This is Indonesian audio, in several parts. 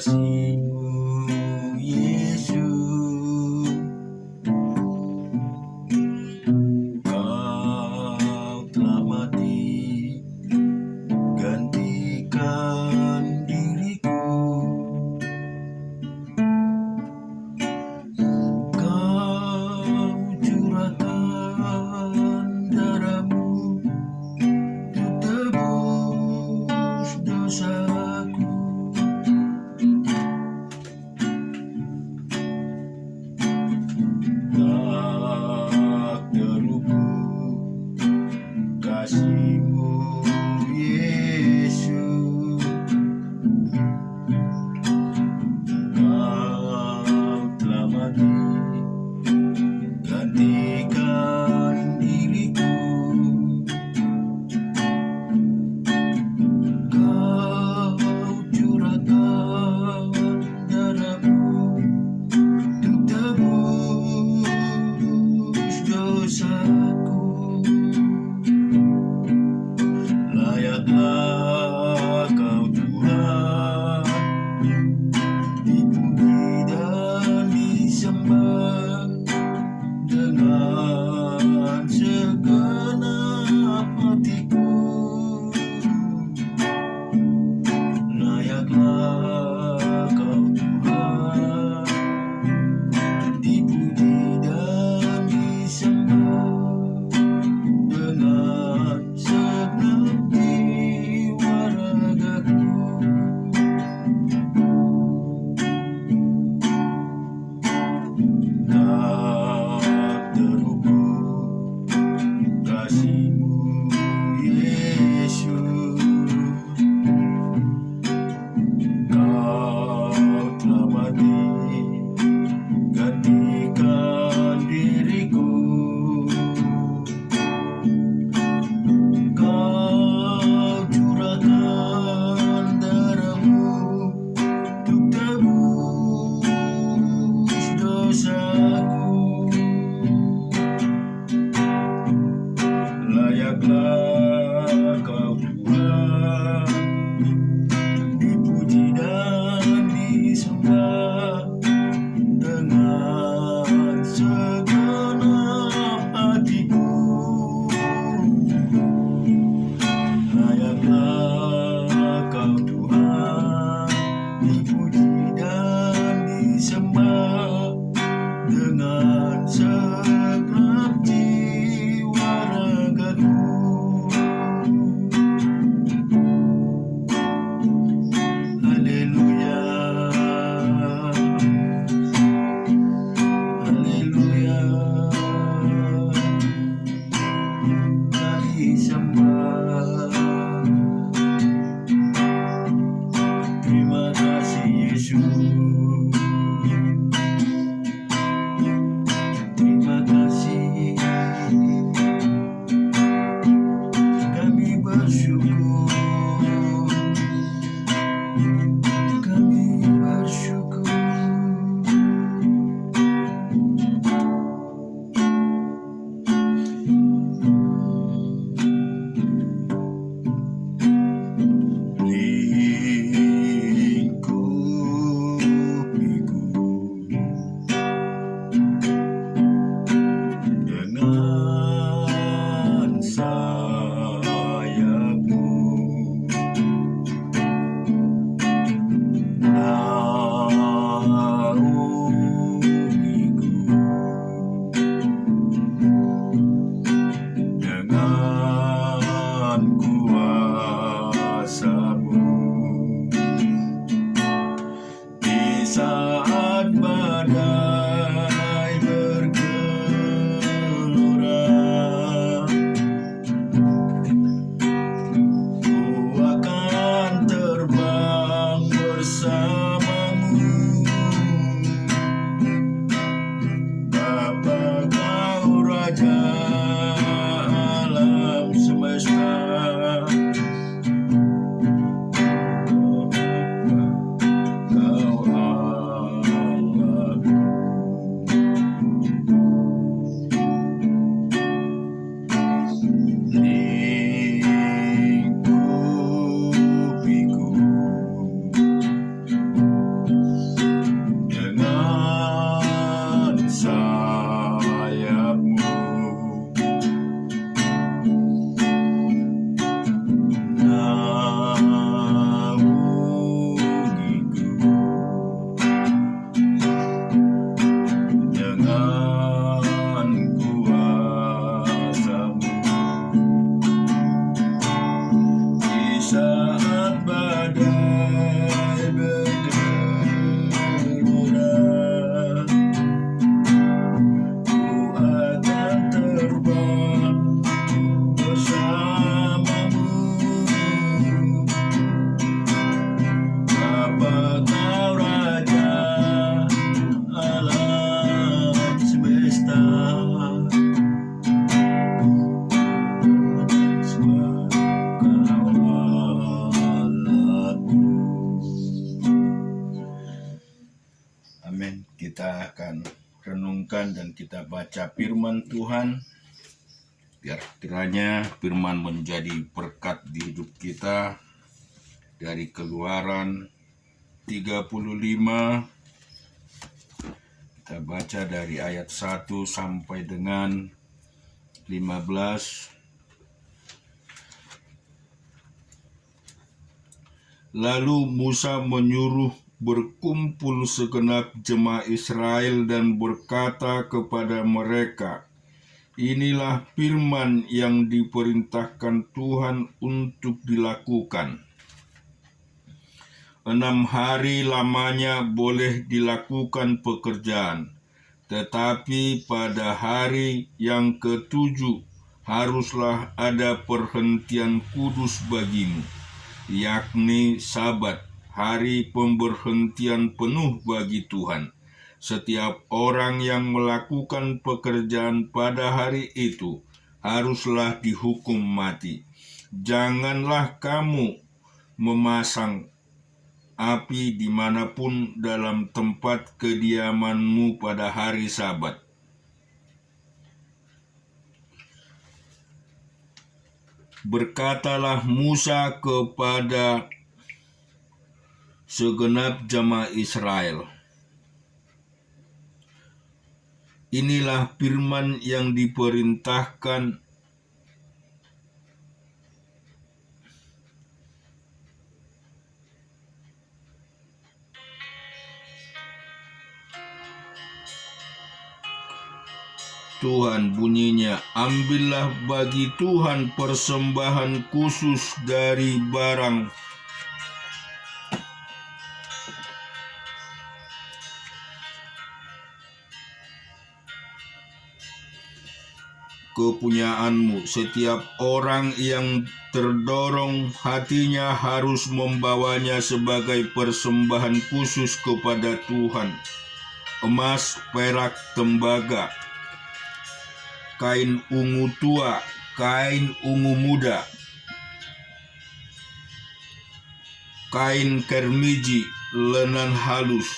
kasih-Mu, Yesus. Kau telah mati, gantikan diriku. Kau curahkan darah-Mu untuk tebus dosaku. Tak terlupakan kasih-Mu, Yesus. Kau telah mati, gantikan diriku. Kau curahkan darah-Mu untuk tebus dosaku. Layaklah Kau Tuhan, dipuji dan disembah dengan segenap hatiku. Layaklah Kau Tuhan, dipuji dan disembah dengan segenap jiwa ragaku. Tak terlupakan kasih-Mu, Yesus. Kau telah mati, gantikan diriku. Kau curahkan darah-Mu untuk tebus dosaku. Layaklah Kau Tuhan, dipuji dan disembah dengan segenap hatiku. Layaklah Kau Tuhan, dipuji dan disembah dengan segenap jiwa ragaku. Haleluya, haleluya, kami sembah. Terima kasih, Yesus. Terima kasih, kami bersyukur. Kami bersyukur. Lingkungan kita akan renungkan dan kita baca firman Tuhan. Biar kiranya firman menjadi berkat di hidup kita. Dari Keluaran 35, kita baca dari ayat 1 sampai dengan 15. Lalu Musa menyuruh berkumpul segenap jemaah Israel dan berkata kepada mereka, "Inilah firman yang diperintahkan Tuhan untuk dilakukan. 6 hari lamanya boleh dilakukan pekerjaan, tetapi pada hari yang ke-7 haruslah ada perhentian kudus bagimu, yakni Sabat, hari pemberhentian penuh bagi Tuhan. Setiap orang yang melakukan pekerjaan pada hari itu haruslah dihukum mati. Janganlah kamu memasang api dimanapun dalam tempat kediamanmu pada hari Sabat." Berkatalah Musa kepada segenap jemaah Israel, "Inilah firman yang diperintahkan Tuhan, bunyinya, ambillah bagi Tuhan persembahan khusus dari barang kepunyaanmu. Setiap orang yang terdorong hatinya harus membawanya sebagai persembahan khusus kepada Tuhan. Emas, perak, tembaga, kain ungu tua, kain ungu muda, kain kermiji, lenan halus,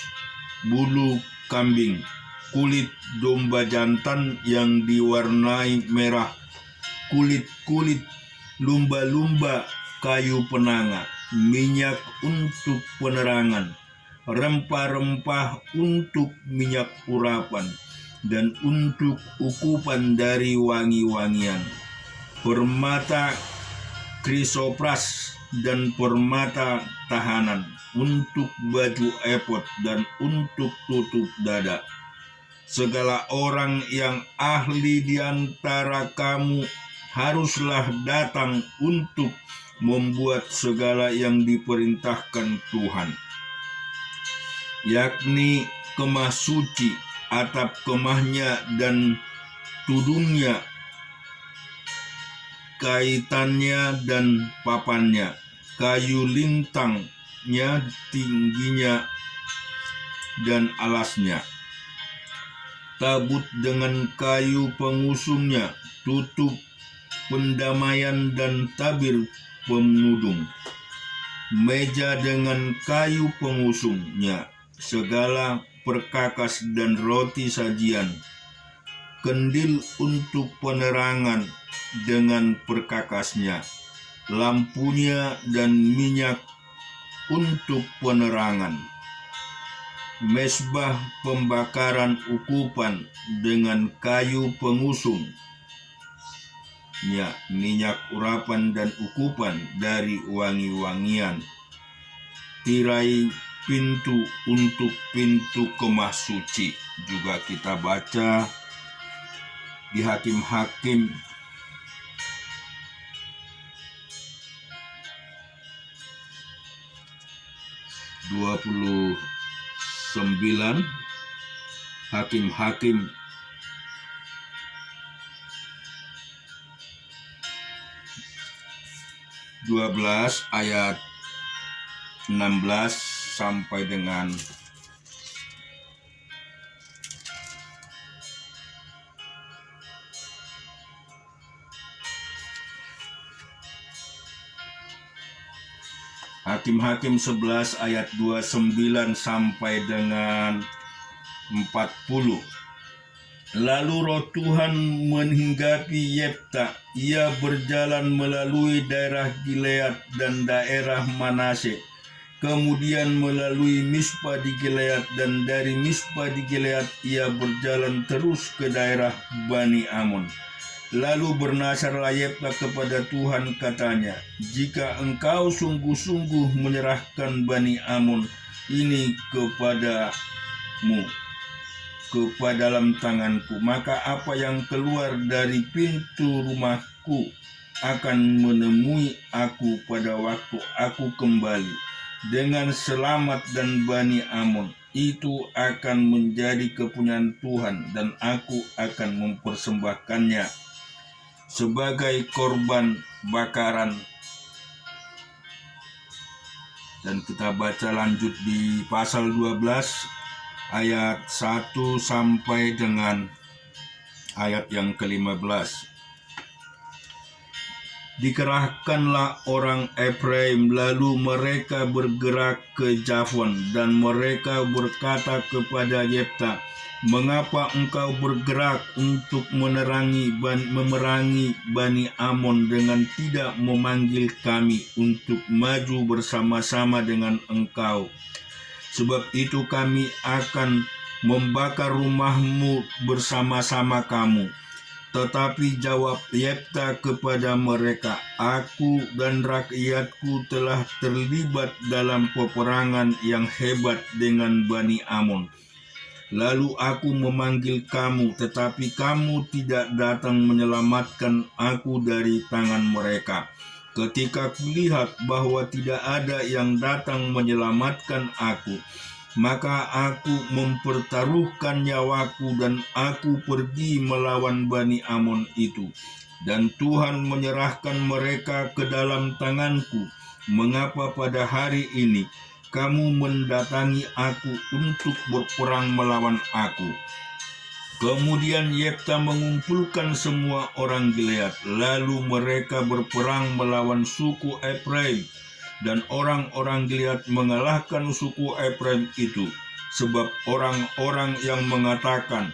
bulu kambing, kulit domba jantan yang diwarnai merah, kulit-kulit lumba-lumba kayu penanga, minyak untuk penerangan, rempah-rempah untuk minyak urapan, dan untuk ukupan dari wangi-wangian, permata krisopras dan permata tahanan, untuk baju efod dan untuk tutup dada. Segala orang yang ahli di antara kamu haruslah datang untuk membuat segala yang diperintahkan Tuhan, yakni kemah suci, atap kemahnya dan tudungnya, kaitannya dan papannya, kayu lintangnya, tingginya dan alasnya, tabut dengan kayu pengusungnya, tutup pendamaian dan tabir penudung, meja dengan kayu pengusungnya, segala perkakas dan roti sajian, kendil untuk penerangan dengan perkakasnya, lampunya dan minyak untuk penerangan, mesbah pembakaran ukupan dengan kayu pengusungnya, minyak urapan dan ukupan dari wangi-wangian, tirai pintu untuk pintu kemah suci. Juga kita baca di Hakim-Hakim 29, Hakim-Hakim 12 ayat 16 sampai dengan 11 ayat 29 sampai dengan 40. Lalu roh Tuhan menghinggapi Yefta. Ia berjalan melalui daerah Gilead dan daerah Manase, kemudian melalui Mispa di Gilead, dan dari Mispa di Gilead ia berjalan terus ke daerah Bani Amon. Lalu bernasarlah Yefta kepada Tuhan, katanya, jika engkau sungguh-sungguh menyerahkan Bani Amon ini kepadamu, ke dalam tanganku, maka apa yang keluar dari pintu rumahku akan menemui aku pada waktu aku kembali dengan selamat, dan Bani Amon itu akan menjadi kepunyaan Tuhan, dan aku akan mempersembahkannya sebagai korban bakaran. Dan kita baca lanjut di pasal 12 ayat 1 sampai dengan ayat yang ke-15. Dikerahkanlah orang Efraim, lalu mereka bergerak ke Javon, dan mereka berkata kepada Yefta, mengapa engkau bergerak untuk memerangi Bani Amon dengan tidak memanggil kami untuk maju bersama-sama dengan engkau? Sebab itu kami akan membakar rumahmu bersama-sama kamu. Tetapi jawab Yefta kepada mereka, aku dan rakyatku telah terlibat dalam peperangan yang hebat dengan Bani Amon. Lalu aku memanggil kamu, tetapi kamu tidak datang menyelamatkan aku dari tangan mereka. Ketika kulihat bahwa tidak ada yang datang menyelamatkan aku, maka aku mempertaruhkan nyawaku dan aku pergi melawan Bani Amon itu. Dan Tuhan menyerahkan mereka ke dalam tanganku. Mengapa pada hari ini kamu mendatangi aku untuk berperang melawan aku? Kemudian Yefta mengumpulkan semua orang Gilead, lalu mereka berperang melawan suku Efraim, dan orang-orang Gilead mengalahkan suku Efraim itu, sebab orang-orang yang mengatakan,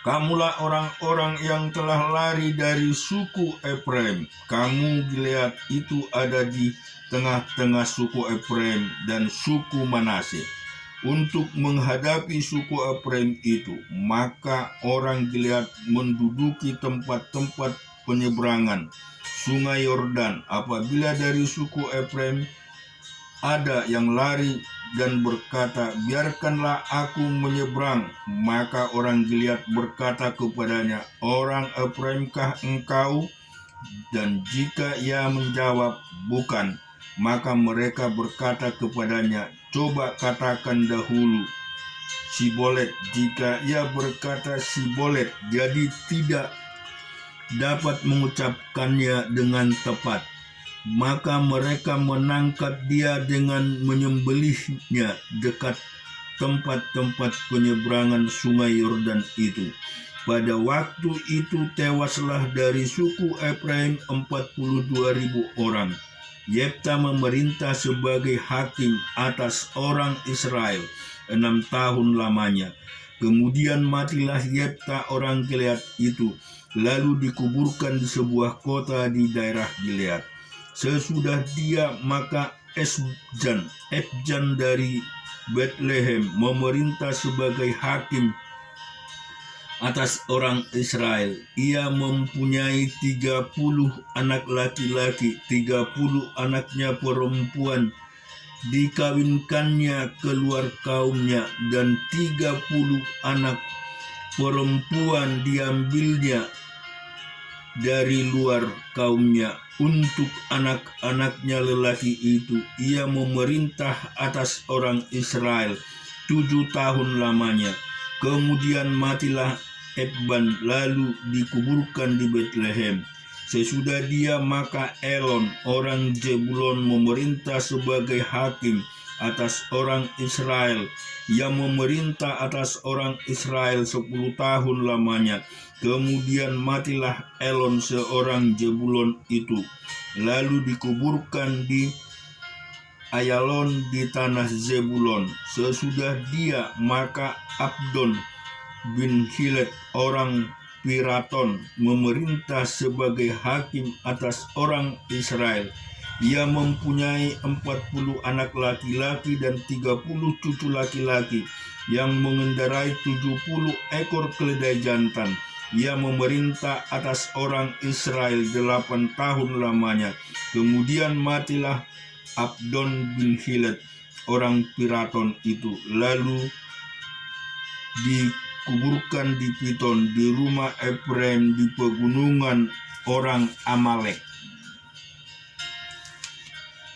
kamulah orang-orang yang telah lari dari suku Efraim. Kamu Gilead itu ada di tengah-tengah suku Efraim dan suku Manase. Untuk menghadapi suku Efraim itu, maka orang Gilead menduduki tempat-tempat penyeberangan Sungai Yordan. Apabila dari suku Efraim ada yang lari dan berkata, biarkanlah aku menyeberang, maka orang Gilead berkata kepadanya, orang Efraimkah engkau? Dan jika ia menjawab, bukan, maka mereka berkata kepadanya, coba katakan dahulu Sibolet. Jika ia berkata Sibolet, jadi tidak dapat mengucapkannya dengan tepat, maka mereka menangkap dia dengan menyembelihnya dekat tempat-tempat penyeberangan Sungai Yordan itu. Pada waktu itu tewaslah dari suku Efraim 42.000 orang. Yefta memerintah sebagai hakim atas orang Israel 6 tahun lamanya. Kemudian matilah Yefta orang Gilead itu, lalu dikuburkan di sebuah kota di daerah Gilead. Sesudah dia, maka Ebjan dari Bethlehem memerintah sebagai hakim atas orang Israel. Ia mempunyai 30 anak laki-laki, 30 anaknya perempuan dikawinkannya keluar kaumnya, dan 30 anak perempuan diambilnya dari luar kaumnya. Untuk anak-anaknya lelaki itu, ia memerintah atas orang Israel 7 tahun lamanya. Kemudian matilah Ebban, lalu dikuburkan di Bethlehem. Sesudah dia, maka Elon orang Jebulon memerintah sebagai hakim atas orang Israel. Ia memerintah atas orang Israel 10 tahun lamanya. Kemudian matilah Elon seorang Jebulon itu, lalu dikuburkan di Ayalon di tanah Zebulon. Sesudah dia maka Abdon bin Hilet orang Piraton memerintah sebagai hakim atas orang Israel. Ia mempunyai 40 anak laki-laki dan 30 cucu laki-laki yang mengendarai 70 ekor keledai jantan. Ia memerintah atas orang Israel 8 tahun lamanya. Kemudian matilah Abdon bin Hilet orang Piraton itu, lalu dikuburkan di Piton di rumah Efraim di pegunungan orang Amalek.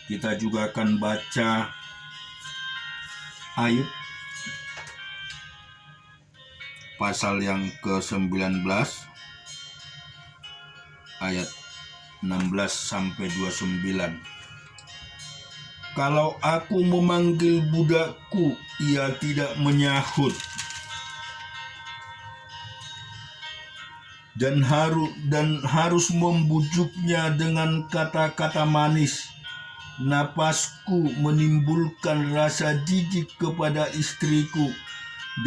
Kita juga akan baca Ayub pasal yang ke-19 ayat 16 sampai 29. Kalau aku memanggil budakku, ia tidak menyahut, dan harus membujuknya dengan kata-kata manis. Napasku menimbulkan rasa jijik kepada istriku,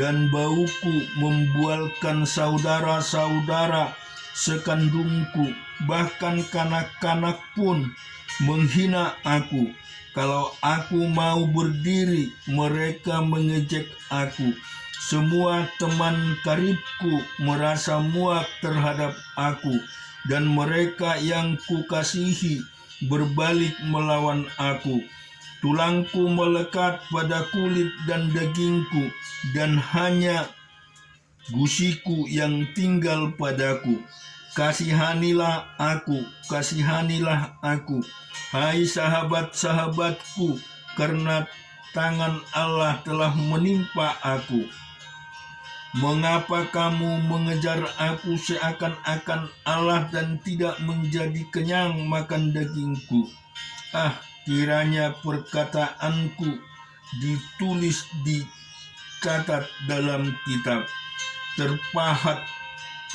dan bauku membualkan saudara-saudara sekandungku. Bahkan kanak-kanak pun menghina aku. Kalau aku mau berdiri, mereka mengejek aku. Semua teman karibku merasa muak terhadap aku, dan mereka yang kukasihi berbalik melawan aku. Tulangku melekat pada kulit dan dagingku, dan hanya gusiku yang tinggal padaku. Kasihanilah aku, kasihanilah aku, hai sahabat-sahabatku, karena tangan Allah telah menimpa aku. Mengapa kamu mengejar aku seakan-akan Allah dan tidak menjadi kenyang makan dagingku? Kiranya perkataanku ditulis, dicatat dalam kitab, terpahat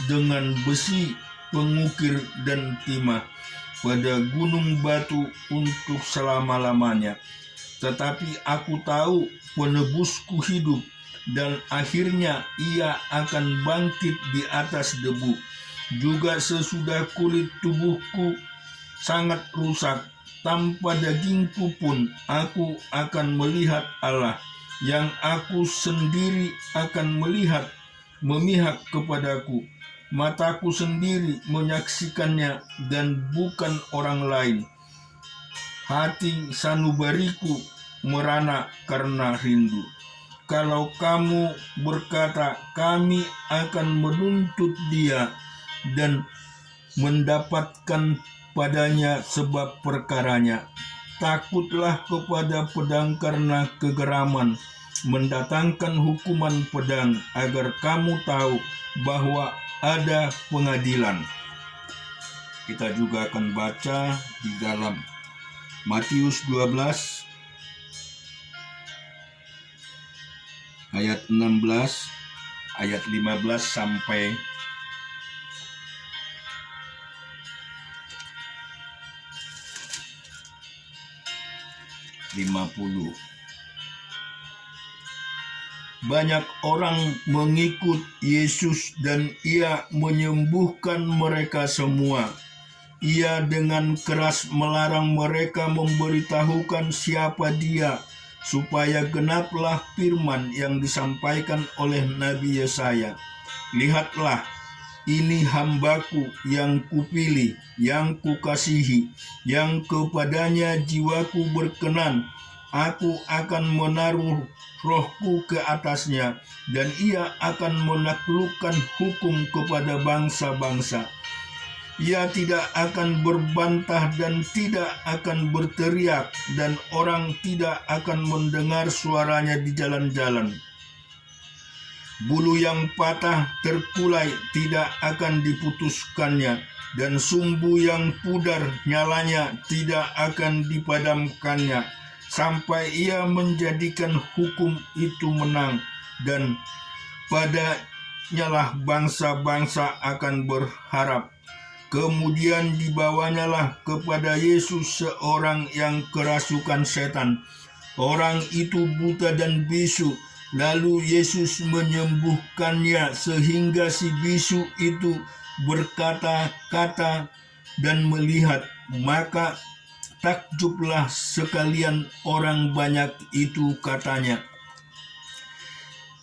dengan besi, pengukir, dan timah pada gunung batu untuk selama-lamanya. Tetapi aku tahu penebusku hidup, dan akhirnya ia akan bangkit di atas debu. Juga sesudah kulit tubuhku sangat rusak, tanpa dagingku pun aku akan melihat Allah, yang aku sendiri akan memihak kepadaku. Mataku sendiri menyaksikannya dan bukan orang lain. Hati sanubariku merana karena rindu. Kalau kamu berkata, kami akan menuntut dia dan mendapatkan padanya sebab perkaranya. Takutlah kepada pedang karena kegeraman, mendatangkan hukuman pedang, agar kamu tahu bahwa ada pengadilan. Kita juga akan baca di dalam Matius 12 ayat 16, ayat 15 sampai 50. Banyak orang mengikut Yesus dan ia menyembuhkan mereka semua. Ia dengan keras melarang mereka memberitahukan siapa dia, supaya genaplah firman yang disampaikan oleh Nabi Yesaya. Lihatlah, ini hambaku yang kupilih, yang kukasihi, yang kepadanya jiwaku berkenan. Aku akan menaruh rohku ke atasnya, dan ia akan menaklukkan hukum kepada bangsa-bangsa. Ia tidak akan berbantah dan tidak akan berteriak, dan orang tidak akan mendengar suaranya di jalan-jalan. Bulu yang patah terkulai tidak akan diputuskannya, dan sumbu yang pudar nyalanya tidak akan dipadamkannya, sampai ia menjadikan hukum itu menang, dan padanyalah bangsa-bangsa akan berharap. Kemudian dibawanyalah kepada Yesus seorang yang kerasukan setan. Orang itu buta dan bisu. Lalu Yesus menyembuhkannya sehingga si bisu itu berkata-kata dan melihat. Maka takjublah sekalian orang banyak itu, katanya,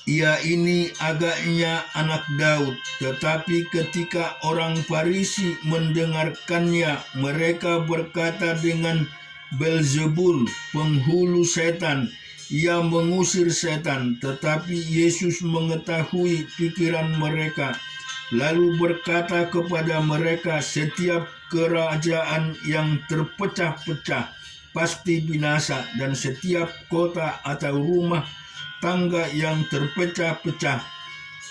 "Ia ini agaknya anak Daud." Tetapi ketika orang Farisi mendengarkannya, mereka berkata, "Dengan Beelzebul, penghulu setan, ia mengusir setan." Tetapi Yesus mengetahui pikiran mereka, lalu berkata kepada mereka, "Setiap kerajaan yang terpecah-pecah pasti binasa, dan setiap kota atau rumah tangga yang terpecah-pecah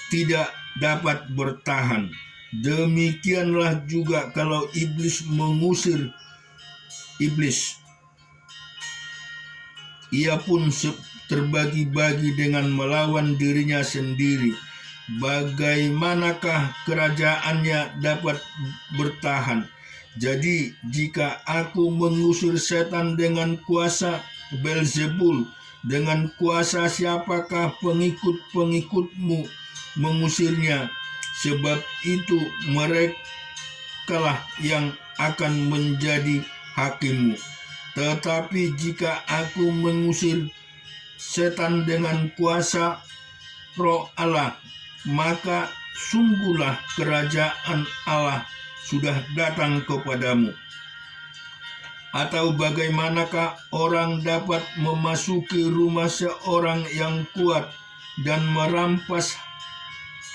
tidak dapat bertahan. Demikianlah juga kalau iblis mengusir iblis, ia pun terbagi-bagi dengan melawan dirinya sendiri. Bagaimanakah kerajaannya dapat bertahan? Jadi jika aku mengusir setan dengan kuasa Beelzebul, dengan kuasa siapakah pengikut-pengikutmu mengusirnya? Sebab itu merekalah yang akan menjadi hakimmu. Tetapi jika aku mengusir setan dengan kuasa Roh Allah, maka sungguhlah kerajaan Allah sudah datang kepadamu. Atau bagaimanakah orang dapat memasuki rumah seorang yang kuat dan merampas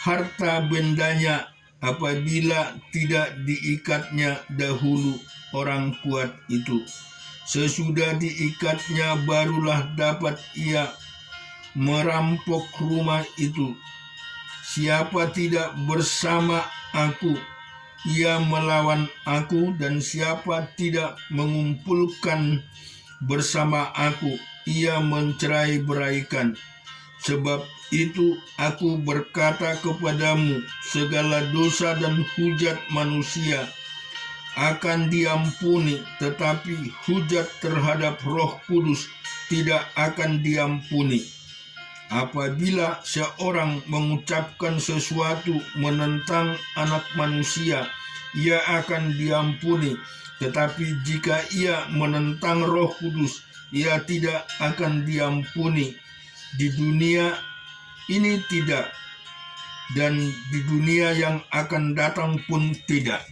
harta bendanya apabila tidak diikatnya dahulu orang kuat itu? Sesudah diikatnya barulah dapat ia merampok rumah itu. Siapa tidak bersama aku, ia melawan aku, dan siapa tidak mengumpulkan bersama aku, ia mencerai-beraikan. Sebab itu aku berkata kepadamu, segala dosa dan hujat manusia akan diampuni, tetapi hujat terhadap Roh Kudus tidak akan diampuni. Apabila seorang mengucapkan sesuatu menentang Anak Manusia, ia akan diampuni. Tetapi jika ia menentang Roh Kudus, ia tidak akan diampuni. Di dunia ini tidak, dan di dunia yang akan datang pun tidak.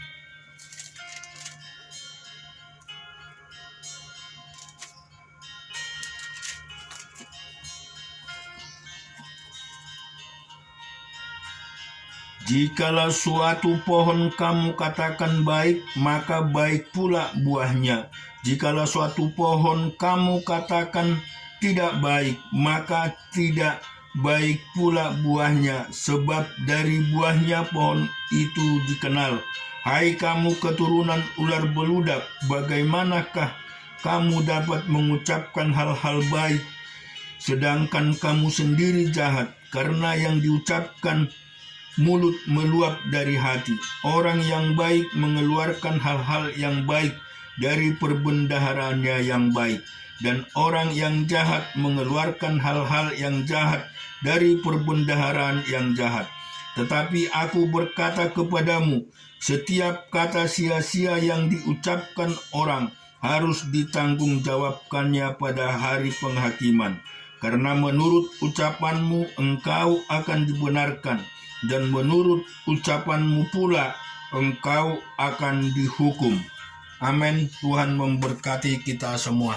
Jikalau suatu pohon kamu katakan baik, maka baik pula buahnya. Jikalau suatu pohon kamu katakan tidak baik, maka tidak baik pula buahnya. Sebab dari buahnya pohon itu dikenal. Hai kamu keturunan ular beludak, bagaimanakah kamu dapat mengucapkan hal-hal baik, sedangkan kamu sendiri jahat? Karena yang diucapkan mulut meluap dari hati. Orang yang baik mengeluarkan hal-hal yang baik dari perbendaharaannya yang baik, dan orang yang jahat mengeluarkan hal-hal yang jahat dari perbendaharaan yang jahat. Tetapi aku berkata kepadamu, setiap kata sia-sia yang diucapkan orang harus ditanggungjawabkannya pada hari penghakiman. Karena menurut ucapanmu engkau akan dibenarkan, dan menurut ucapanmu pula engkau akan dihukum. Amin. Tuhan memberkati kita semua.